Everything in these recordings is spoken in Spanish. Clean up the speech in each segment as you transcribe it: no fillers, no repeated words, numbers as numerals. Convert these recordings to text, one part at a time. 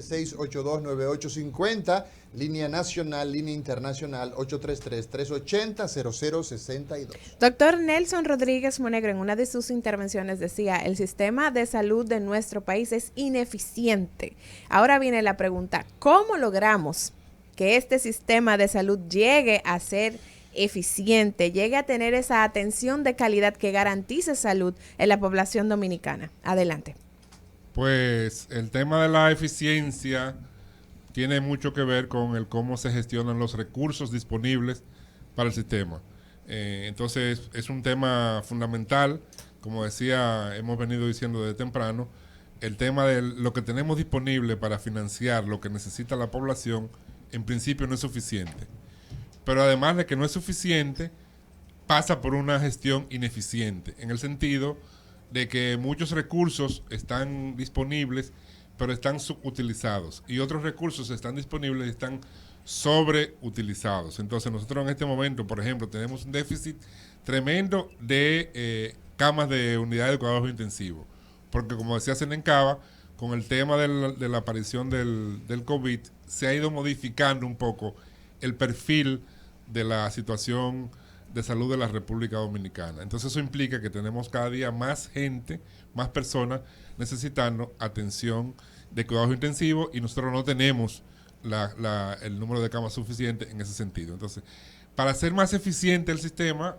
809-682-9850, línea nacional, línea internacional 833-380-0062. Doctor Nelson Rodríguez Monegro en una de sus intervenciones decía, el sistema de salud de nuestro país es ineficiente. Ahora viene la pregunta, ¿cómo logramos que este sistema de salud llegue a ser eficiente, llegue a tener esa atención de calidad que garantice salud en la población dominicana? Adelante. Pues el tema de la eficiencia tiene mucho que ver con el cómo se gestionan los recursos disponibles para el sistema. Entonces es un tema fundamental, como decía, hemos venido diciendo desde temprano, el tema de lo que tenemos disponible para financiar lo que necesita la población, en principio no es suficiente. Pero además de que no es suficiente, pasa por una gestión ineficiente, en el sentido de que muchos recursos están disponibles, pero están subutilizados, y otros recursos están disponibles y están sobreutilizados. Entonces nosotros en este momento, por ejemplo, tenemos un déficit tremendo de camas de unidades de cuidados intensivos, porque como decía Senencaba, con el tema de la aparición del COVID, se ha ido modificando un poco el perfil de la situación de salud de la República Dominicana. Entonces eso implica que tenemos cada día más gente, más personas necesitando atención de cuidados intensivos, y nosotros no tenemos el número de camas suficiente en ese sentido. Entonces, para hacer más eficiente el sistema,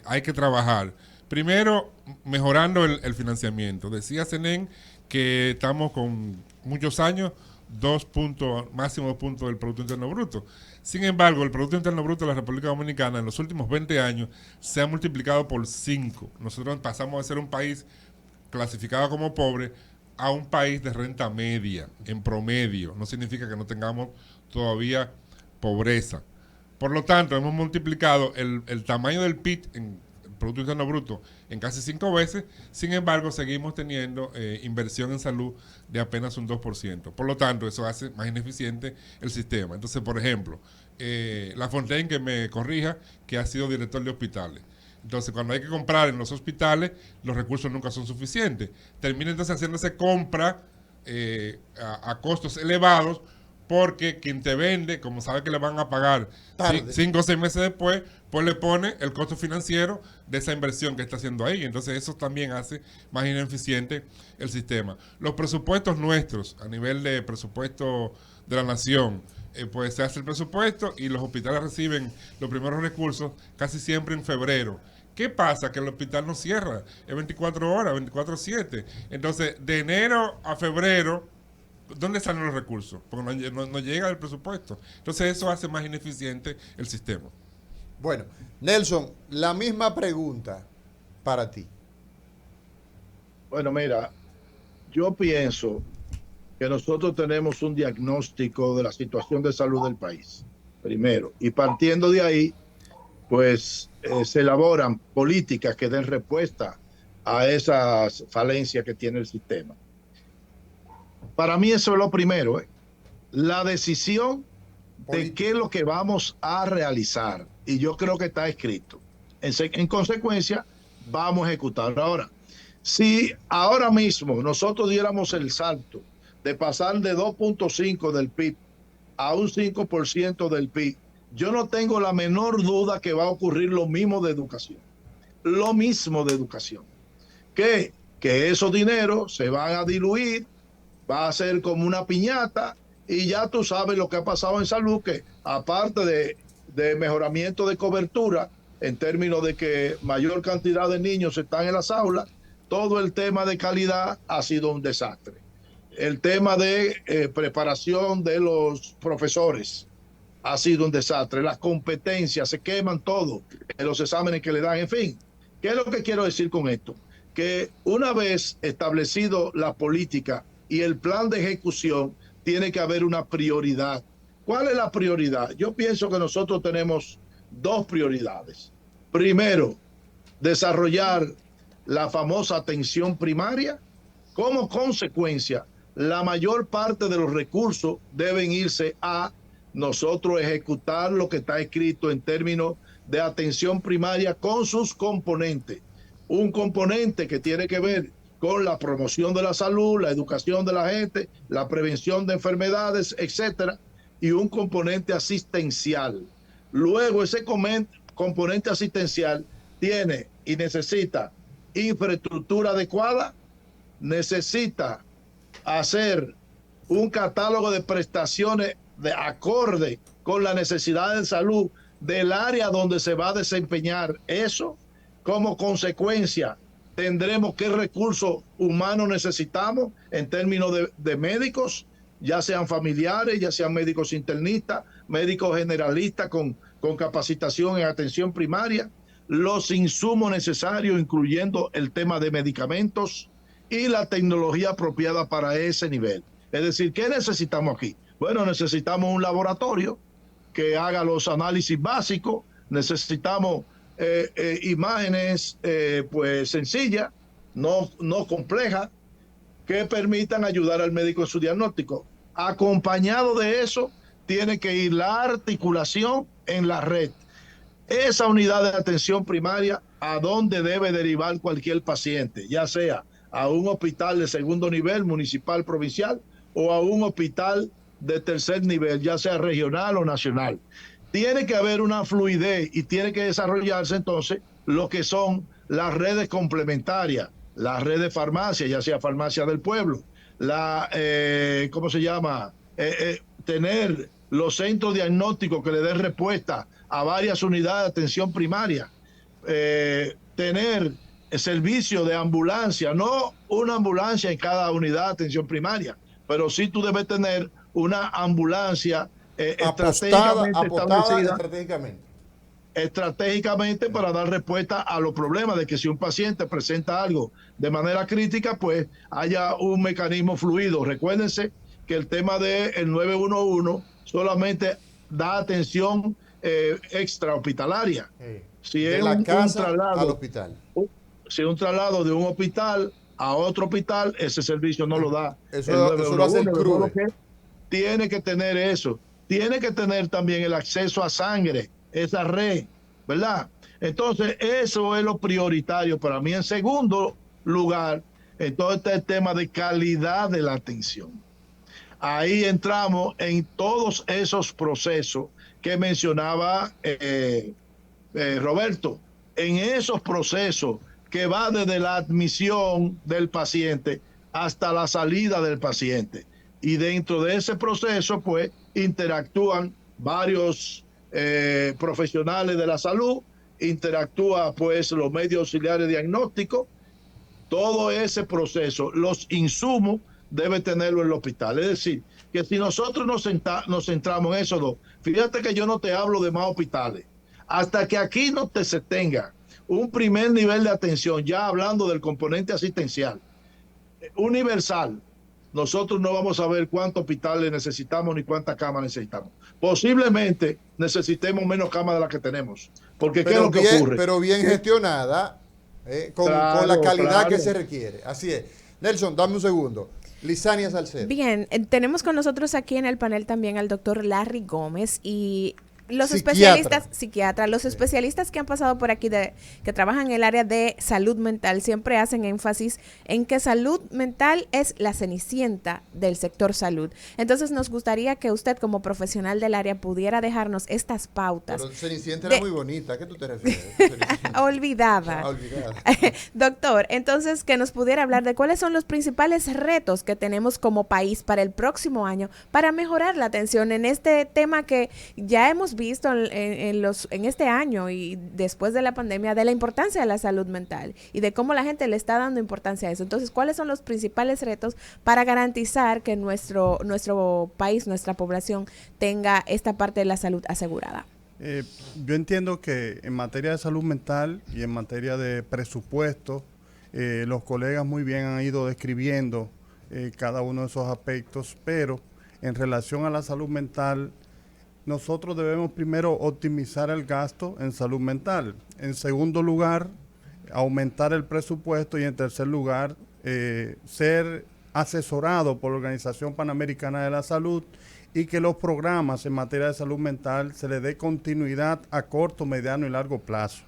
hay que trabajar. Primero, mejorando el financiamiento. Decía Senen que estamos con muchos años, 2 puntos, máximo 2 puntos del Producto Interno Bruto. Sin embargo, el Producto Interno Bruto de la República Dominicana en los últimos 20 años se ha multiplicado por 5. Nosotros pasamos de ser un país clasificado como pobre a un país de renta media, en promedio. No significa que no tengamos todavía pobreza. Por lo tanto, hemos multiplicado el tamaño del PIB en Producto Interno Bruto en casi 5 veces. Sin embargo, seguimos teniendo inversión en salud de apenas un 2%. Por lo tanto, eso hace más ineficiente el sistema. Entonces, por ejemplo, La Fontaine, que me corrija, que ha sido director de hospitales. Entonces, cuando hay que comprar en los hospitales, los recursos nunca son suficientes. Termina entonces haciéndose compra a costos elevados, porque quien te vende, como sabe que le van a pagar 5 o 6 meses después, pues le pone el costo financiero de esa inversión que está haciendo ahí. Entonces eso también hace más ineficiente el sistema. Los presupuestos nuestros, a nivel de presupuesto de la nación, pues se hace el presupuesto y los hospitales reciben los primeros recursos casi siempre en febrero. ¿Qué pasa? Que el hospital no cierra, es 24 horas, 24/7. Entonces, de enero a febrero, ¿dónde salen los recursos? Porque no llega el presupuesto. Entonces eso hace más ineficiente el sistema. Bueno, Nelson, la misma pregunta para ti. Bueno, mira, yo pienso que nosotros tenemos un diagnóstico de la situación de salud del país, primero, y partiendo de ahí, pues se elaboran políticas que den respuesta a esas falencias que tiene el sistema. Para mí eso es lo primero, la decisión de qué es lo que vamos a realizar, y yo creo que está escrito. En consecuencia, vamos a ejecutar. Ahora, si ahora mismo nosotros diéramos el salto de pasar de 2.5 del PIB a un 5% del PIB, yo no tengo la menor duda que va a ocurrir lo mismo de educación. Lo mismo de educación. Que esos dineros se van a diluir, va a ser como una piñata, y ya tú sabes lo que ha pasado en salud, que aparte de mejoramiento de cobertura, en términos de que mayor cantidad de niños están en las aulas, todo el tema de calidad ha sido un desastre. El tema de preparación de los profesores ha sido un desastre. Las competencias se queman todo en los exámenes que le dan. En fin, ¿qué es lo que quiero decir con esto? Que una vez establecido la política y el plan de ejecución, tiene que haber una prioridad. ¿Cuál es la prioridad? Yo pienso que nosotros tenemos 2 prioridades. Primero, desarrollar la famosa atención primaria. Como consecuencia, la mayor parte de los recursos deben irse a nosotros ejecutar lo que está escrito en términos de atención primaria con sus componentes. Un componente que tiene que ver con la promoción de la salud, la educación de la gente, la prevención de enfermedades, etcétera, y un componente asistencial. Luego ese componente asistencial tiene y necesita infraestructura adecuada, necesita hacer un catálogo de prestaciones de acorde con la necesidad de salud del área donde se va a desempeñar eso. Como consecuencia, tendremos qué recursos humanos necesitamos en términos de médicos, ya sean familiares, ya sean médicos internistas, médicos generalistas con capacitación en atención primaria, los insumos necesarios, incluyendo el tema de medicamentos y la tecnología apropiada para ese nivel. Es decir, ¿qué necesitamos aquí? Bueno, necesitamos un laboratorio que haga los análisis básicos, necesitamos imágenes pues sencillas, no complejas, que permitan ayudar al médico en su diagnóstico. Acompañado de eso, tiene que ir la articulación en la red. Esa unidad de atención primaria, a dónde debe derivar cualquier paciente, ya sea a un hospital de segundo nivel, municipal, provincial, o a un hospital de tercer nivel, ya sea regional o nacional. Tiene que haber una fluidez y tiene que desarrollarse entonces lo que son las redes complementarias, las redes de farmacia, ya sea farmacia del pueblo, ¿cómo se llama? Tener los centros diagnósticos que le den respuesta a varias unidades de atención primaria, tener servicio de ambulancia, no una ambulancia en cada unidad de atención primaria, pero sí tú debes tener una ambulancia estratégicamente para dar respuesta a los problemas de que si un paciente presenta algo de manera crítica, pues haya un mecanismo fluido. Recuérdense que el tema del 911 solamente da atención extrahospitalaria. Si es un traslado al hospital. Si es un traslado de un hospital a otro hospital, ese servicio no lo da. Eso lo hace el CRUE. Tiene que tener eso. Tiene que tener también el acceso a sangre, esa red, ¿verdad? Entonces, eso es lo prioritario para mí. En segundo lugar, entonces está el tema de calidad de la atención. Ahí entramos en todos esos procesos que mencionaba Roberto. En esos procesos que va desde la admisión del paciente hasta la salida del paciente. Y dentro de ese proceso, pues, interactúan varios profesionales de la salud, interactúa, pues, los medios auxiliares diagnósticos. Todo ese proceso, los insumos, debe tenerlo en el hospital. Es decir, que si nosotros nos centramos en esos dos, fíjate que yo no te hablo de más hospitales. Hasta que aquí no se tenga un primer nivel de atención, ya hablando del componente asistencial, universal, nosotros no vamos a ver cuántos hospitales necesitamos ni cuántas camas necesitamos. Posiblemente necesitemos menos camas de las que tenemos. Porque ¿qué es lo que ocurre? Pero bien gestionada, con la calidad que se requiere. Así es. Nelson, dame un segundo. Lisania Salcedo. Bien, tenemos con nosotros aquí en el panel también al doctor Larry Gómez y los psiquiatras, los especialistas que han pasado por aquí, que trabajan en el área de salud mental, siempre hacen énfasis en que salud mental es la cenicienta del sector salud. Entonces nos gustaría que usted como profesional del área pudiera dejarnos estas pautas. Pero cenicienta era muy bonita, ¿a qué tú te refieres? Olvidada. Doctor, entonces que nos pudiera hablar de cuáles son los principales retos que tenemos como país para el próximo año para mejorar la atención en este tema que ya hemos visto en este año y después de la pandemia, de la importancia de la salud mental y de cómo la gente le está dando importancia a eso. Entonces, ¿cuáles son los principales retos para garantizar que nuestro país, nuestra población tenga esta parte de la salud asegurada? Yo entiendo que en materia de salud mental y en materia de presupuesto, los colegas muy bien han ido describiendo cada uno de esos aspectos, pero en relación a la salud mental, nosotros debemos primero optimizar el gasto en salud mental. En segundo lugar, aumentar el presupuesto y en tercer lugar, ser asesorado por la Organización Panamericana de la Salud y que los programas en materia de salud mental se le dé continuidad a corto, mediano y largo plazo.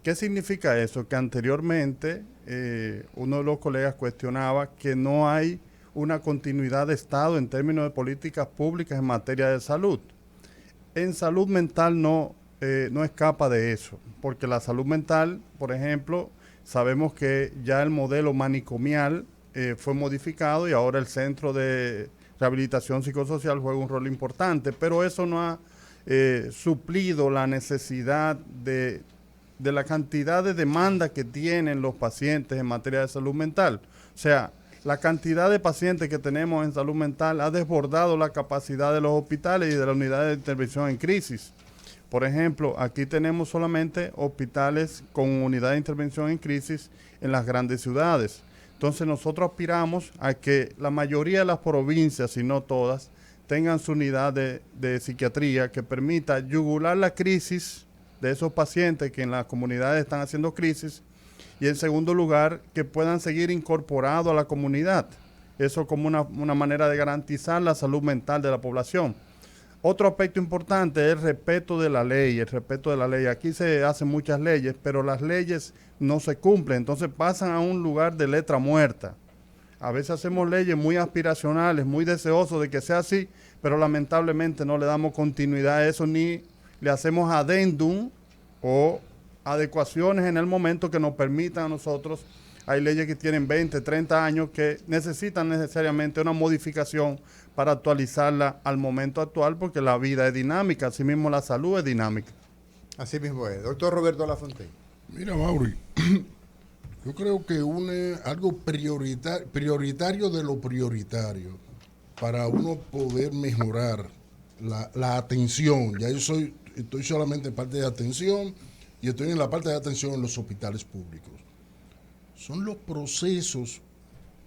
¿Qué significa eso? Que anteriormente uno de los colegas cuestionaba que no hay una continuidad de Estado en términos de políticas públicas en materia de salud. En salud mental no escapa de eso, porque la salud mental, por ejemplo, sabemos que ya el modelo manicomial fue modificado y ahora el Centro de Rehabilitación Psicosocial juega un rol importante, pero eso no ha suplido la necesidad de la cantidad de demanda que tienen los pacientes en materia de salud mental. O sea, la cantidad de pacientes que tenemos en salud mental ha desbordado la capacidad de los hospitales y de las unidades de intervención en crisis. Por ejemplo, aquí tenemos solamente hospitales con unidad de intervención en crisis en las grandes ciudades. Entonces nosotros aspiramos a que la mayoría de las provincias, si no todas, tengan su unidad de psiquiatría que permita yugular la crisis de esos pacientes que en las comunidades están haciendo crisis, y en segundo lugar, que puedan seguir incorporados a la comunidad. Eso como una manera de garantizar la salud mental de la población. Otro aspecto importante es el respeto de la ley, Aquí se hacen muchas leyes, pero las leyes no se cumplen, entonces pasan a un lugar de letra muerta. A veces hacemos leyes muy aspiracionales, muy deseosos de que sea así, pero lamentablemente no le damos continuidad a eso, ni le hacemos adendum o adecuaciones en el momento que nos permitan a nosotros. Hay leyes que tienen 20, 30 años que necesitan necesariamente una modificación para actualizarla al momento actual, porque la vida es dinámica, así mismo la salud es dinámica. Así mismo es. Doctor Roberto Lafontaine. Mira, Mauri, yo creo que algo prioritario de lo prioritario para uno poder mejorar la atención. Ya estoy solamente en parte de atención y estoy en la parte de atención en los hospitales públicos. Son los procesos,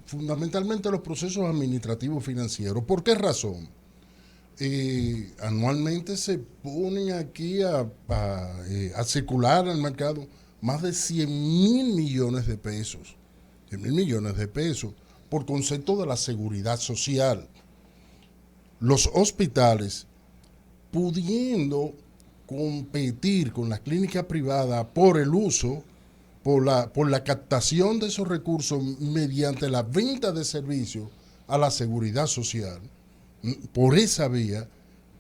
fundamentalmente los procesos administrativos financieros. ¿Por qué razón? Anualmente se ponen aquí a circular al mercado más de 100.000 millones de pesos. 100.000 millones de pesos por concepto de la seguridad social. Los hospitales, pudiendo competir con las clínicas privadas por el uso, por la captación de esos recursos mediante la venta de servicios a la seguridad social, por esa vía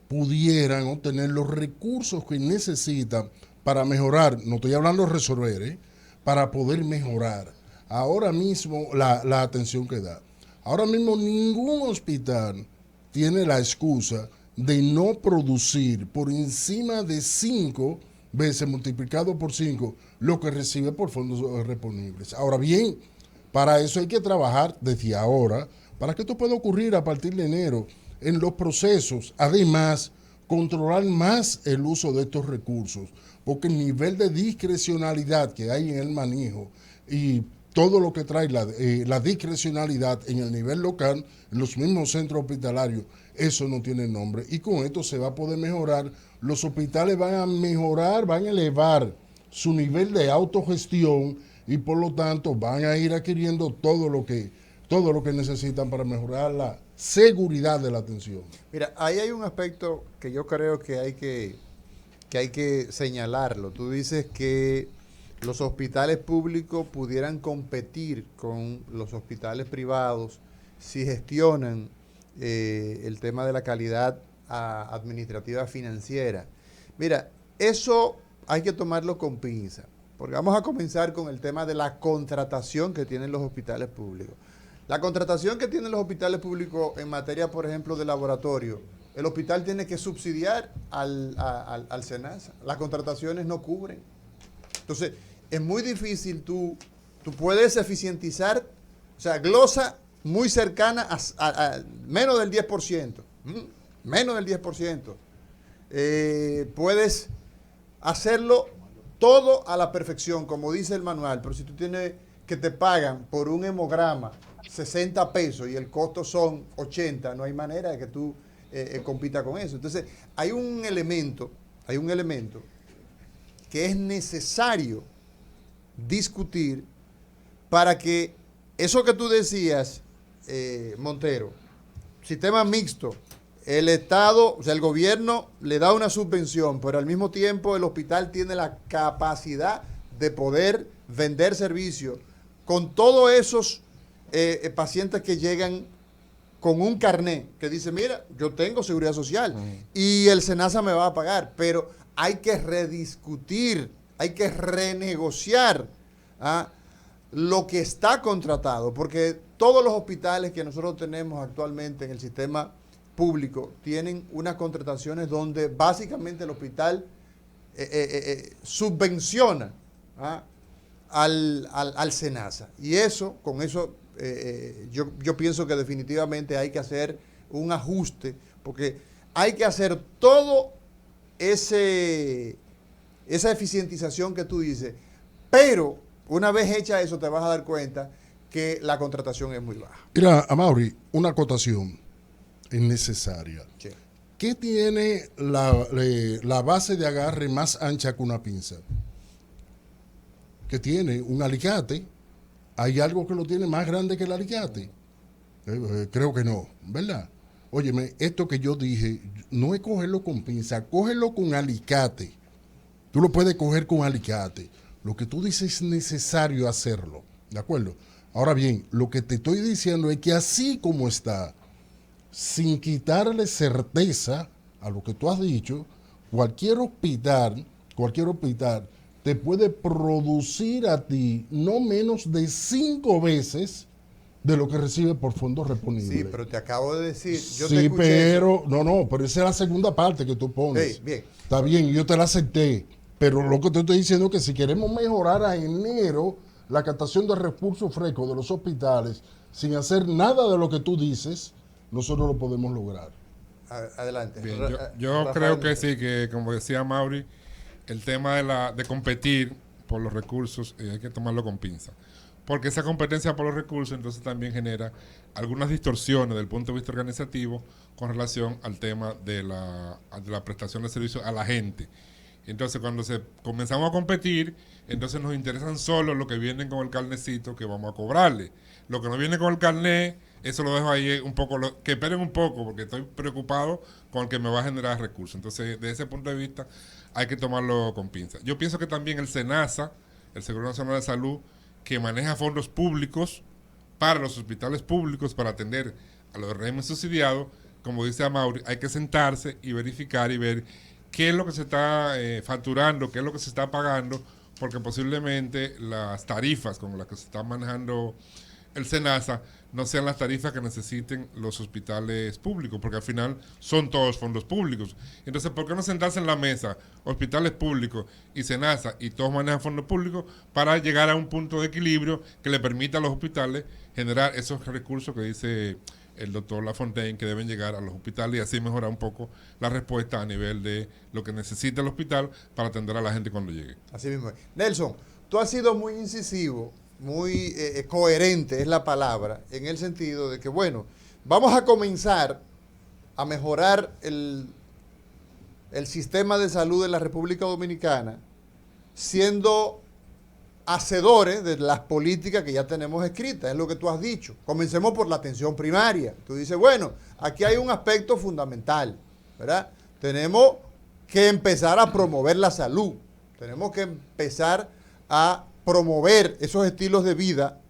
pudieran obtener los recursos que necesitan para mejorar, no estoy hablando de resolver, para poder mejorar ahora mismo la atención que da. Ahora mismo ningún hospital tiene la excusa de no producir por encima de 5 veces multiplicado por 5 lo que recibe por fondos reponibles. Ahora bien, para eso hay que trabajar desde ahora, para que esto pueda ocurrir a partir de enero en los procesos. Además, controlar más el uso de estos recursos, porque el nivel de discrecionalidad que hay en el manejo y todo lo que trae la discrecionalidad en el nivel local, en los mismos centros hospitalarios, eso no tiene nombre. Y con esto se va a poder mejorar. Los hospitales van a mejorar, van a elevar su nivel de autogestión y por lo tanto van a ir adquiriendo todo lo que necesitan para mejorar la seguridad de la atención. Mira, ahí hay un aspecto que yo creo que hay que señalarlo. Tú dices que los hospitales públicos pudieran competir con los hospitales privados si gestionan el tema de la calidad administrativa financiera. Mira, eso hay que tomarlo con pinza, porque vamos a comenzar con el tema de la contratación que tienen los hospitales públicos. La contratación que tienen los hospitales públicos en materia, por ejemplo, de laboratorio, el hospital tiene que subsidiar al SENASA. Las contrataciones no cubren. Entonces, es muy difícil, tú puedes eficientizar, o sea, glosa muy cercana a menos del 10%. Menos del 10%. Puedes hacerlo todo a la perfección, como dice el manual, pero si tú tienes que te pagan por un hemograma 60 pesos y el costo son 80, no hay manera de que tú compita con eso. Entonces, hay un elemento que es necesario discutir para que eso que tú decías, Montero, sistema mixto, el Estado, o sea, el gobierno le da una subvención, pero al mismo tiempo el hospital tiene la capacidad de poder vender servicios con todos esos pacientes que llegan con un carné que dice, mira, yo tengo seguridad social y el SENASA me va a pagar, pero hay que rediscutir, hay que renegociar lo que está contratado, porque todos los hospitales que nosotros tenemos actualmente en el sistema público tienen unas contrataciones donde básicamente el hospital subvenciona al SENASA. Y eso, con eso, yo pienso que definitivamente hay que hacer un ajuste, porque hay que hacer todo esa eficientización que tú dices, pero una vez hecha eso te vas a dar cuenta que la contratación es muy baja. Mira, Amaury, una acotación es necesaria. Sí. ¿Qué tiene la base de agarre más ancha que una pinza? Que tiene un alicate. ¿Hay algo que lo tiene más grande que el alicate? Creo que no, ¿verdad? Óyeme, esto que yo dije, no es cogerlo con pinza, cógelo con alicate. Tú lo puedes coger con alicate. Lo que tú dices es necesario hacerlo, ¿de acuerdo? Ahora bien, lo que te estoy diciendo es que así como está, sin quitarle certeza a lo que tú has dicho, cualquier hospital te puede producir a ti no menos de 5 veces de lo que recibe por fondos reponibles. Sí, pero te acabo de decir, yo te Sí, escuché pero, pero esa es la segunda parte que tú pones. Sí, bien. Está bien, yo te la acepté, pero lo que te estoy diciendo es que si queremos mejorar a enero la captación de recursos frescos de los hospitales, sin hacer nada de lo que tú dices, nosotros lo podemos lograr. Adelante. Bien, yo creo que sí, que como decía Mauri, el tema de competir por los recursos hay que tomarlo con pinza. Porque esa competencia por los recursos entonces también genera algunas distorsiones desde el punto de vista organizativo con relación al tema de la prestación de servicios a la gente. Entonces cuando comenzamos a competir, entonces nos interesan solo los que vienen con el carnecito que vamos a cobrarle. Lo que no viene con el carnet, eso lo dejo ahí un poco, que esperen un poco, porque estoy preocupado con el que me va a generar recursos. Entonces, desde ese punto de vista, hay que tomarlo con pinzas. Yo pienso que también el SENASA, el Seguro Nacional de Salud, que maneja fondos públicos para los hospitales públicos para atender a los regímenes subsidiados, como dice Amaury, hay que sentarse y verificar y ver qué es lo que se está facturando, qué es lo que se está pagando, porque posiblemente las tarifas con las que se está manejando el SENASA no sean las tarifas que necesiten los hospitales públicos, porque al final son todos fondos públicos. Entonces, ¿por qué no sentarse en la mesa hospitales públicos y SENASA y todos manejan fondos públicos para llegar a un punto de equilibrio que le permita a los hospitales generar esos recursos que dice el doctor Lafontaine que deben llegar a los hospitales y así mejorar un poco la respuesta a nivel de lo que necesita el hospital para atender a la gente cuando llegue? Así mismo. Nelson, tú has sido muy incisivo, muy coherente es la palabra, en el sentido de que, bueno, vamos a comenzar a mejorar el sistema de salud de la República Dominicana siendo hacedores de las políticas que ya tenemos escritas, es lo que tú has dicho. Comencemos por la atención primaria. Tú dices, bueno, aquí hay un aspecto fundamental, ¿verdad? Tenemos que empezar a promover la salud, tenemos que empezar a promover esos estilos de vida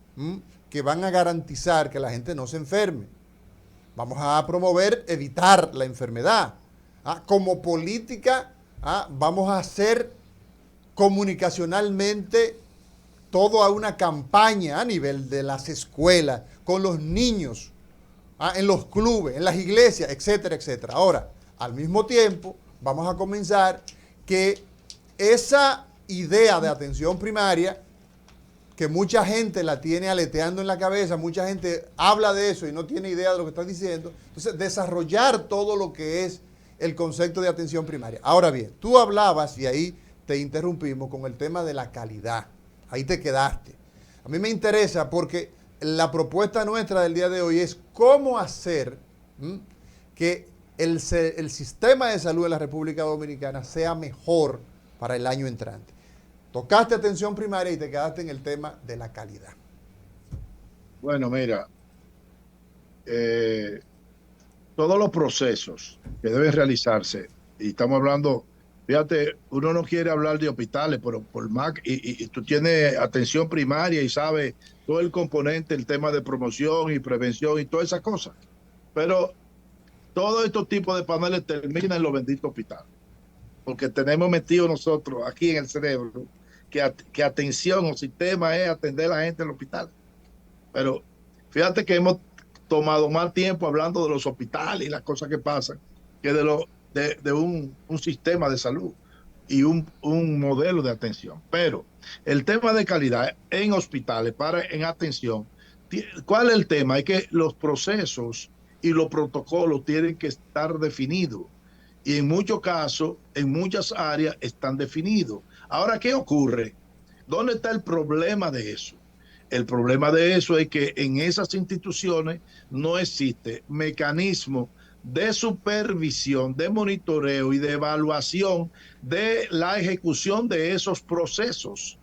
que van a garantizar que la gente no se enferme. Vamos a promover evitar la enfermedad. Como política, vamos a hacer comunicacionalmente toda una campaña a nivel de las escuelas, con los niños, en los clubes, en las iglesias, etcétera, etcétera. Ahora, al mismo tiempo, vamos a comenzar que esa idea de atención primaria, que mucha gente la tiene aleteando en la cabeza, mucha gente habla de eso y no tiene idea de lo que está diciendo, entonces desarrollar todo lo que es el concepto de atención primaria. Ahora bien, tú hablabas, y ahí te interrumpimos, con el tema de la calidad. Ahí te quedaste. A mí me interesa porque la propuesta nuestra del día de hoy es cómo hacer que el sistema de salud de la República Dominicana sea mejor para el año entrante. Tocaste atención primaria y te quedaste en el tema de la calidad. Bueno, mira, todos los procesos que deben realizarse, y estamos hablando Fíjate, uno no quiere hablar de hospitales, pero por más, y tú tienes atención primaria y sabes todo el componente, el tema de promoción y prevención y todas esas cosas. Pero todos estos tipos de paneles terminan en los benditos hospitales. Porque tenemos metido nosotros aquí en el cerebro que atención o sistema es atender a la gente en el hospital. Pero fíjate que hemos tomado más tiempo hablando de los hospitales y las cosas que pasan que de un sistema de salud y un modelo de atención. Pero el tema de calidad en hospitales, en atención, ¿cuál es el tema? Es que los procesos y los protocolos tienen que estar definidos. Y en muchos casos, en muchas áreas, están definidos. Ahora, ¿qué ocurre? ¿Dónde está el problema de eso? El problema de eso es que en esas instituciones no existe mecanismo de supervisión, de monitoreo y de evaluación de la ejecución de esos procesos.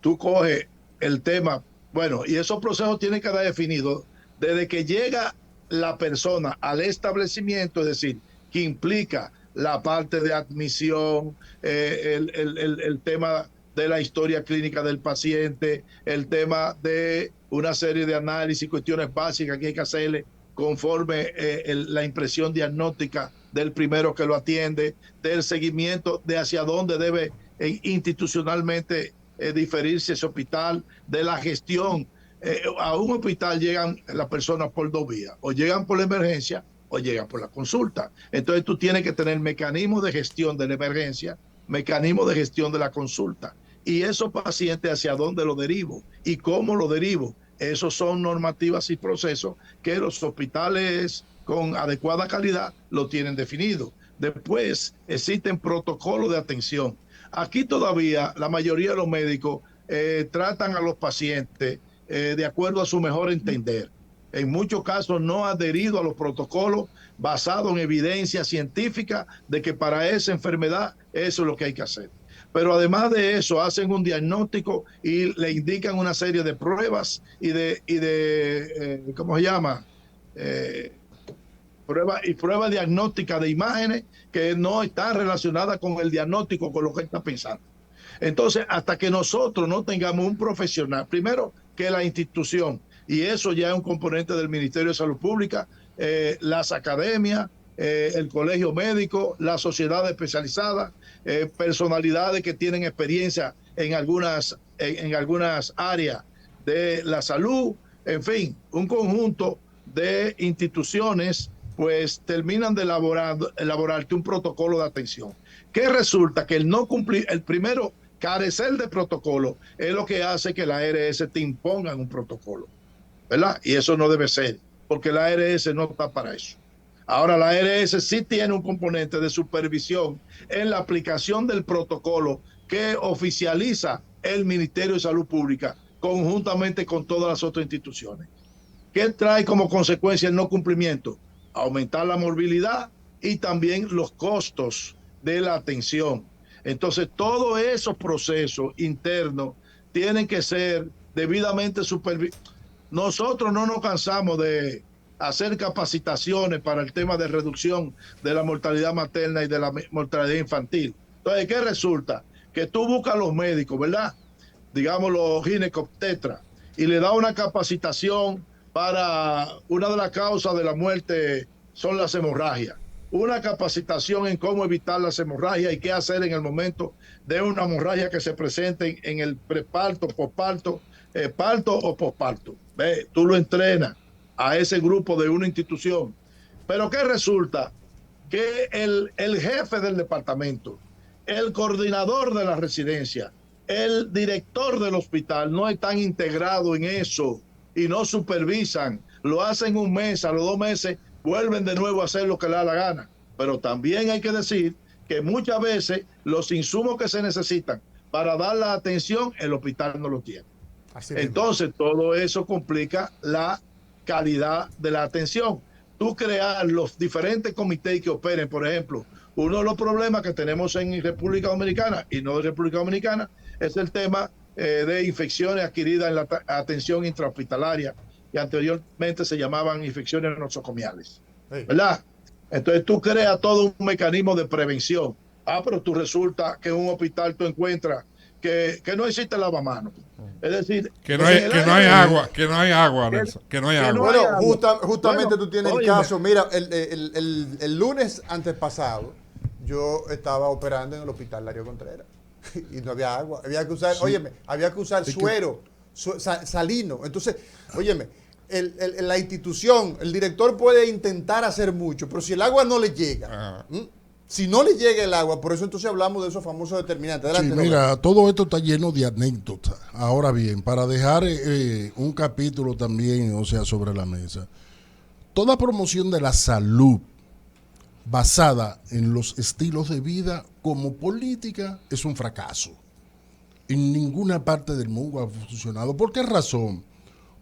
Tú coges el tema, bueno, y esos procesos tienen que estar definidos desde que llega la persona al establecimiento, es decir, que implica la parte de admisión, el tema de la historia clínica del paciente, el tema de una serie de análisis, cuestiones básicas que hay que hacerle conforme la impresión diagnóstica del primero que lo atiende, del seguimiento de hacia dónde debe institucionalmente diferirse ese hospital, de la gestión. A un hospital llegan las personas por dos vías, o llegan por la emergencia o llegan por la consulta. Entonces tú tienes que tener mecanismos de gestión de la emergencia, mecanismos de gestión de la consulta. Y esos pacientes, ¿hacia dónde lo derivo? ¿Y cómo lo derivo? Esos son normativas y procesos que los hospitales con adecuada calidad lo tienen definido. Después existen protocolos de atención. Aquí todavía la mayoría de los médicos tratan a los pacientes de acuerdo a su mejor entender. En muchos casos no ha adherido a los protocolos basados en evidencia científica de que para esa enfermedad eso es lo que hay que hacer. Pero además de eso hacen un diagnóstico y le indican una serie de pruebas y de ¿cómo se llama? Pruebas diagnósticas de imágenes que no están relacionadas con el diagnóstico, con lo que está pensando. Entonces, hasta que nosotros no tengamos un profesional, primero que la institución, y eso ya es un componente del Ministerio de Salud Pública, las academias, el colegio médico, las sociedades especializadas, personalidades que tienen experiencia en algunas áreas de la salud, en fin, un conjunto de instituciones pues terminan de elaborarte un protocolo de atención. ¿Qué resulta? Que el no cumplir, el primero, carecer de protocolo, es lo que hace que la ARS te impongan un protocolo, ¿verdad? Y eso no debe ser, porque la ARS no está para eso. Ahora, la ARS sí tiene un componente de supervisión en la aplicación del protocolo que oficializa el Ministerio de Salud Pública conjuntamente con todas las otras instituciones. ¿Qué trae como consecuencia el no cumplimiento? Aumentar la morbilidad y también los costos de la atención. Entonces, todos esos procesos internos tienen que ser debidamente supervisados. Nosotros no nos cansamos de hacer capacitaciones para el tema de reducción de la mortalidad materna y de la mortalidad infantil. Entonces, ¿qué resulta? Que tú buscas a los médicos, ¿verdad? Digamos los ginecobstetras, y le das una capacitación para una de las causas de la muerte son las hemorragias. Una capacitación en cómo evitar las hemorragias y qué hacer en el momento de una hemorragia que se presente en el preparto, posparto, parto o posparto. Tú lo entrenas a ese grupo de una institución. Pero ¿qué resulta? Que el jefe del departamento, el coordinador de la residencia, el director del hospital no están integrados en eso y no supervisan. Lo hacen un mes, a los 2 meses vuelven de nuevo a hacer lo que les da la gana. Pero también hay que decir que muchas veces los insumos que se necesitan para dar la atención, el hospital no lo tiene. Entonces, todo eso complica la calidad de la atención. Tú crear los diferentes comités que operen, por ejemplo, uno de los problemas que tenemos en República Dominicana y no de República Dominicana es el tema de infecciones adquiridas en la atención intrahospitalaria, que anteriormente se llamaban infecciones nosocomiales, ¿verdad? Entonces tú creas todo un mecanismo de prevención. Pero tú resulta que en un hospital tú encuentras que no existe lavamanos. Es decir, que no hay agua, Nelson, que no hay agua. Bueno, hay agua. justamente Bueno, tú tienes el óyeme. caso. Mira, el lunes antepasado, yo estaba operando en el hospital Lario Contreras y no había agua. Había que usar, había que usar suero, salino. Entonces, la institución, el director puede intentar hacer mucho, pero si el agua no le llega, si no le llega el agua, por eso entonces hablamos de esos famosos determinantes. Adelante, Sí, mira, todo esto está lleno de anécdotas. Ahora bien, para dejar un capítulo también, o sea, sobre la mesa, toda promoción de la salud basada en los estilos de vida como política es un fracaso. En ninguna parte del mundo ha funcionado. ¿Por qué razón?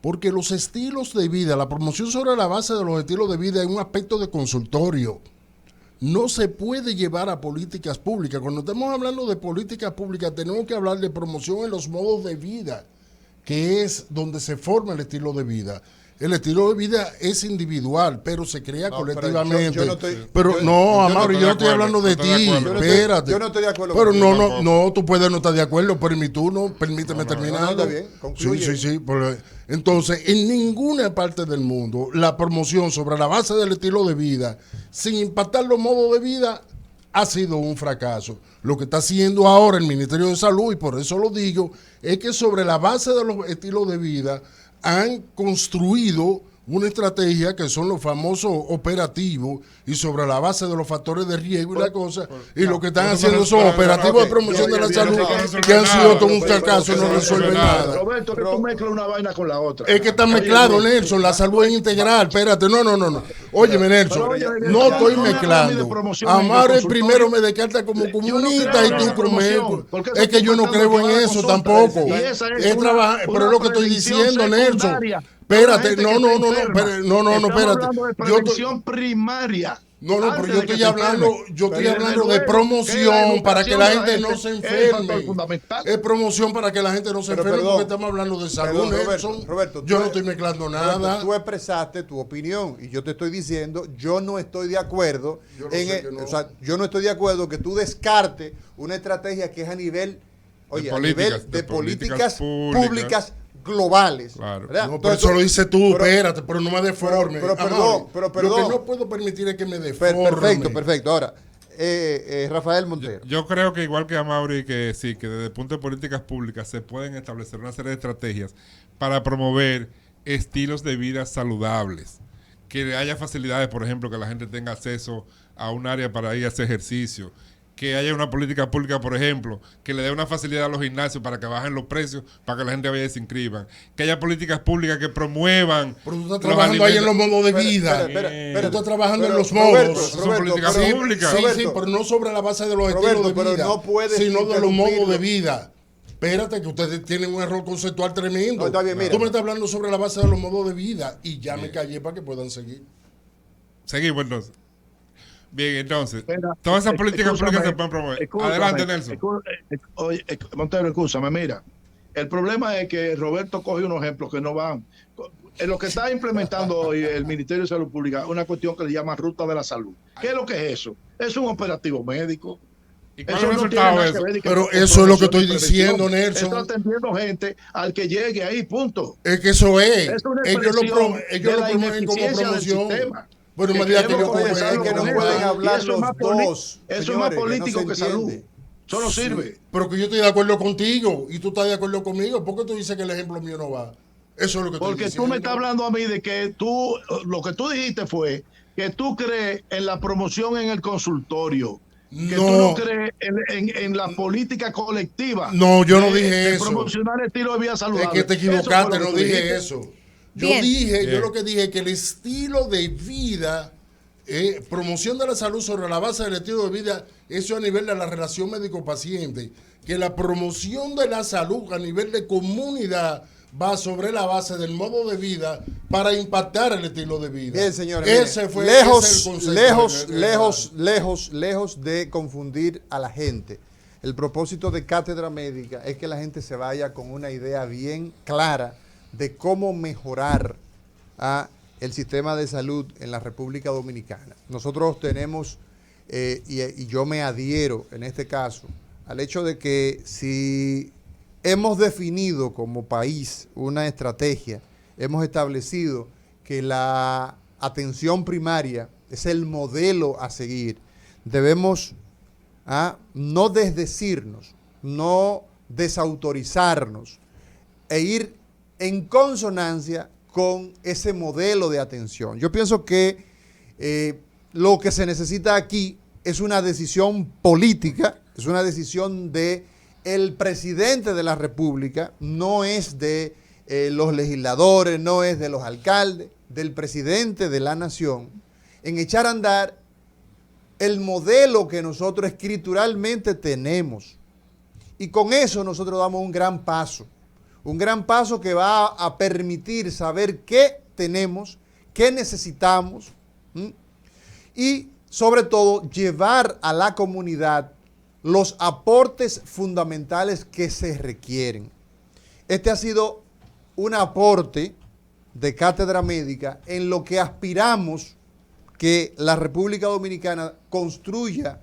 Porque los estilos de vida, la promoción sobre la base de los estilos de vida es un aspecto de consultorio. No se puede llevar a políticas públicas. Cuando estamos hablando de políticas públicas, tenemos que hablar de promoción en los modos de vida, que es donde se forma el estilo de vida. El estilo de vida es individual, pero se crea colectivamente. Pero Amaury, yo no estoy hablando de ti. Espérate. Yo no estoy de acuerdo. Pero no, tú puedes no estar de acuerdo, permíteme terminar. No, está bien, concluye. Sí. Entonces, en ninguna parte del mundo, la promoción sobre la base del estilo de vida, sin impactar los modos de vida, ha sido un fracaso. Lo que está haciendo ahora el Ministerio de Salud, y por eso lo digo, es que sobre la base de los estilos de vida, han construido una estrategia que son los famosos operativos y sobre la base de los factores de riesgo y la cosa, y lo que están haciendo son operativos de promoción de la salud que han sido todo un fracaso, no resuelven nada. Roberto, que tú mezclas una vaina con la otra. Es que está mezclado, Nelson, la salud es integral, espérate, no. Óyeme, Nelson, no estoy mezclando. Amaury primero me descarta como comunista y tú como es que yo no creo en eso tampoco. Es trabajar, pero es lo que estoy diciendo, Nelson. Espérate, no, espérate. Prevención primaria. No, pero yo estoy hablando de promoción para que la gente no se enferme. Es promoción para que la gente no se enferme porque estamos hablando de salud, Nelson. Roberto, yo no estoy mezclando nada. Roberto, tú expresaste tu opinión y yo te estoy diciendo, yo no estoy de acuerdo yo no estoy de acuerdo que tú descartes una estrategia que es a nivel de políticas públicas globales. Claro. No, pero eso lo dices tú, espérate, pero no me deforme. Pero perdón. Lo que no puedo permitir es que me deforme. Perfecto. Ahora, Rafael Montero. Yo creo que igual que Amaury, que sí, que desde el punto de políticas públicas se pueden establecer una serie de estrategias para promover estilos de vida saludables. Que haya facilidades, por ejemplo, que la gente tenga acceso a un área para ir a hacer ejercicio. Que haya una política pública, por ejemplo, que le dé una facilidad a los gimnasios para que bajen los precios, para que la gente vaya y se inscriban. Que haya políticas públicas que promuevan. Pero tú estás trabajando ahí en los modos de vida. Tú estás trabajando en los modos. Son políticas públicas. Sí, pero no sobre la base de los estilos de vida, sino de los modos de vida. Espérate, que ustedes tienen un error conceptual tremendo. No, está bien, mira. Tú me estás hablando sobre la base de los modos de vida y ya me callé para que puedan seguir. Seguimos entonces. Bien, entonces, todas esas políticas públicas se pueden promover. Adelante, Nelson. Oye, Montero, escúchame, mira. El problema es que Roberto coge unos ejemplos que no van. En lo que está implementando hoy el Ministerio de Salud Pública, una cuestión que le llama Ruta de la Salud. ¿Qué es lo que es eso? Es un operativo médico. ¿Y cuál es el resultado de eso? Pero eso es lo que estoy diciendo, Nelson. Está atendiendo gente al que llegue ahí, punto. Es que eso es. Ellos lo promueven como promoción. Bueno, me diga que no pueden hablar los dos. Eso es más político que salud. Eso no sirve. Pero que yo estoy de acuerdo contigo y tú estás de acuerdo conmigo. ¿Por qué tú dices que el ejemplo mío no va? Eso es lo que estoy diciendo. Porque tú me estás hablando a mí de que lo que tú dijiste fue que tú crees en la promoción en el consultorio. Que tú no crees en la política colectiva. No, yo no dije eso. Promocionar el estilo de vida saludable. Es que te equivocaste, no dije eso. Yo lo que dije es que el estilo de vida, promoción de la salud sobre la base del estilo de vida, eso a nivel de la relación médico-paciente, que la promoción de la salud a nivel de comunidad va sobre la base del modo de vida para impactar el estilo de vida. Bien, señores. Ese fue lejos de confundir a la gente. El propósito de Cátedra Médica es que la gente se vaya con una idea bien clara de cómo mejorar el sistema de salud en la República Dominicana. Nosotros tenemos y yo me adhiero en este caso al hecho de que si hemos definido como país una estrategia, hemos establecido que la atención primaria es el modelo a seguir, debemos no desdecirnos, no desautorizarnos e ir en consonancia con ese modelo de atención. Yo pienso que lo que se necesita aquí es una decisión política, es una decisión de el presidente de la República, no es de los legisladores, no es de los alcaldes, del presidente de la nación, en echar a andar el modelo que nosotros escrituralmente tenemos. Y con eso nosotros damos un gran paso que va a permitir saber qué tenemos, qué necesitamos, y sobre todo llevar a la comunidad los aportes fundamentales que se requieren. Este ha sido un aporte de Cátedra Médica en lo que aspiramos que la República Dominicana construya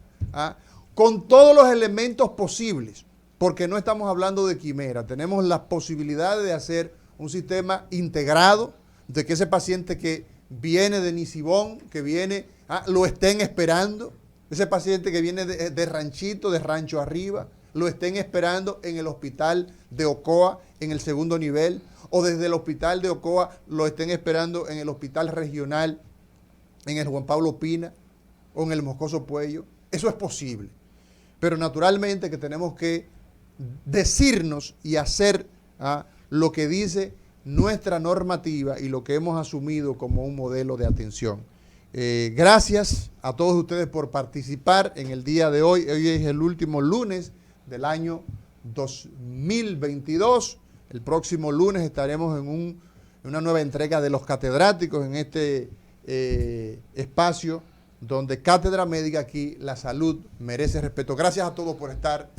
con todos los elementos posibles, porque no estamos hablando de quimera, tenemos las posibilidades de hacer un sistema integrado, de que ese paciente que viene de Nisibón, que viene, lo estén esperando, ese paciente que viene de Ranchito, de Rancho Arriba, lo estén esperando en el hospital de Ocoa, en el segundo nivel, o desde el hospital de Ocoa lo estén esperando en el hospital regional, en el Juan Pablo Pina o en el Moscoso Puello. Eso es posible. Pero naturalmente que tenemos que decirnos y hacer lo que dice nuestra normativa y lo que hemos asumido como un modelo de atención. Gracias a todos ustedes por participar en el día de hoy. Hoy es el último lunes del año 2022. El próximo lunes estaremos en una nueva entrega de los catedráticos en este espacio donde Cátedra Médica, aquí la salud merece respeto. Gracias a todos por estar.